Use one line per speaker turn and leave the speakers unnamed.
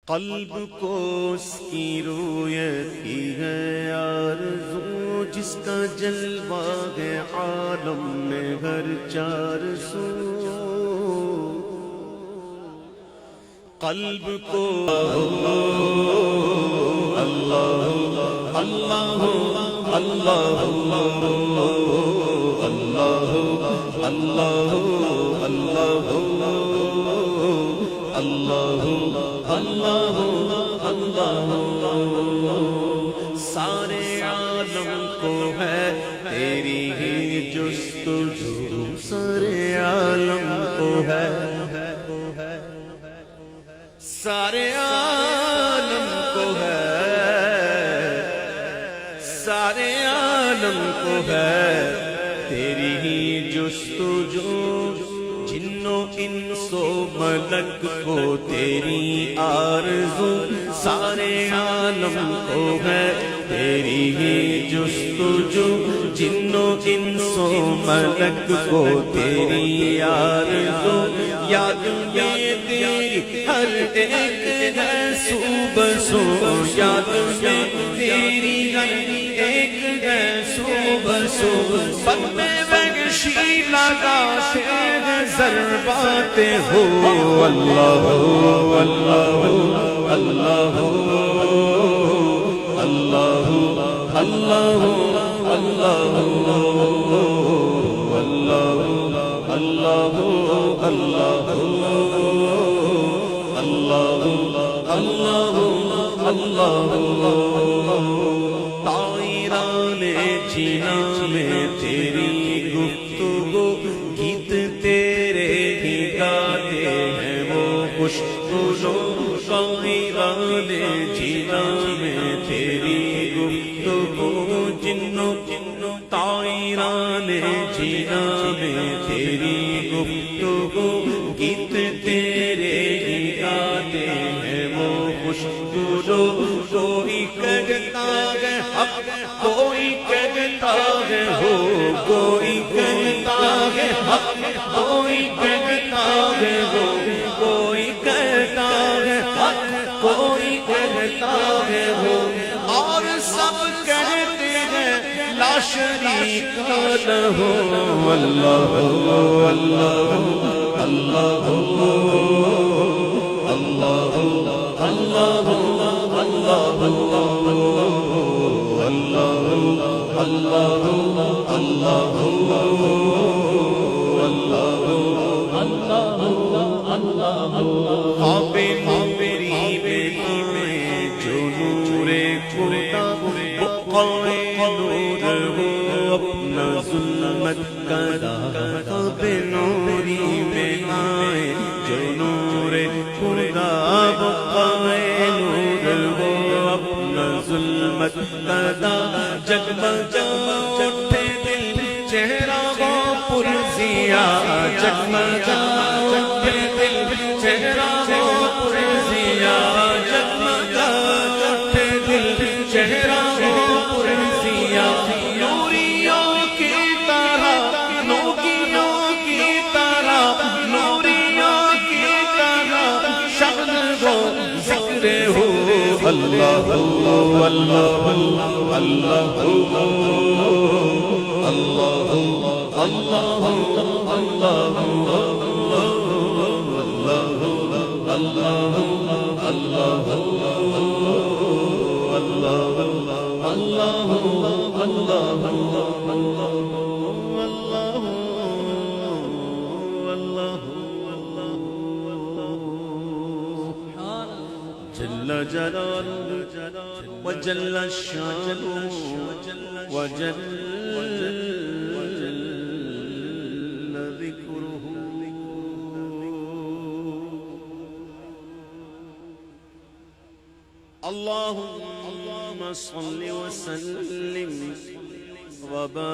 قلب کو اس کی رویت کی ہے آرزو، جس کا جلوہ ہے عالم میں ہر چار سو۔ قلب کو اللہ اللہ اللہ اللہ اللہ اللہ اللہ اللہ اللہ، سارے عالم کو ہے تیری ہی جستجو، سارے عالم کو ہے، سارے عالم کو ہے، سارے عالم کو ہے تیری ہی جستجو، جن و انس و ملک کو تیری آرزو، سارے عالم کو ہے تیری ہی جستجو، جن و انس و ملک کو تیری آرزو، یاد میں تیری ہر ایک ہے صبح سو، یاد میں تیری ہر ایک ہے صبح سو، پل میں وحشی لگاتے ہیں ضربات ہو، اللہ اللہ اللہ اللہ اللہ اللہ اللہ اللہ اللہ اللہ، طائران جینا میں تیری گفتگو، گیت تیرے ہی گاتے ہیں وہ خوشگو، طائران جینا میں تیری گفتگو، جنو طائران جینا میں تیری گفتگو، گیت تیرے ہی گاتے ہیں وہ خوشگو، کوئی کہتا ہے حق، کوئی کہتا ہے ہو، کوئی کہتا ہے حق، کوئی کہتا ہے ہو، کوئی کہتا ہے حق، کوئی کہتا ہے ہو، اور سب کہتے ہیں لا شریک لہ، اللہ اللہ اللہ اللہ اللہ خواب میری بینائیں جو نور خدا، بقائے نور ہو اپنا ظلمت کدا، خواب نوری بینائیں جو نور خدا، بقائے نور ہو اپنا ظلمت کدا، جگمگا اٹھے دل چہرہ ہو پرزیا، جگمگا اٹھے دل چہرہ ہو پرزیا، جگمگا اٹھے دل چہرہ ہو پرزیا، نوریوں کی طرح، نوکیوں کی طرح، نوریوں کی طرح شبن ہو ذکر ہو، اللہ اللہ اللہ اللہ اللہ اللہ جل جلالہ وجل شانہ وجل ذکرہ، اللہم صل وسلم وبارک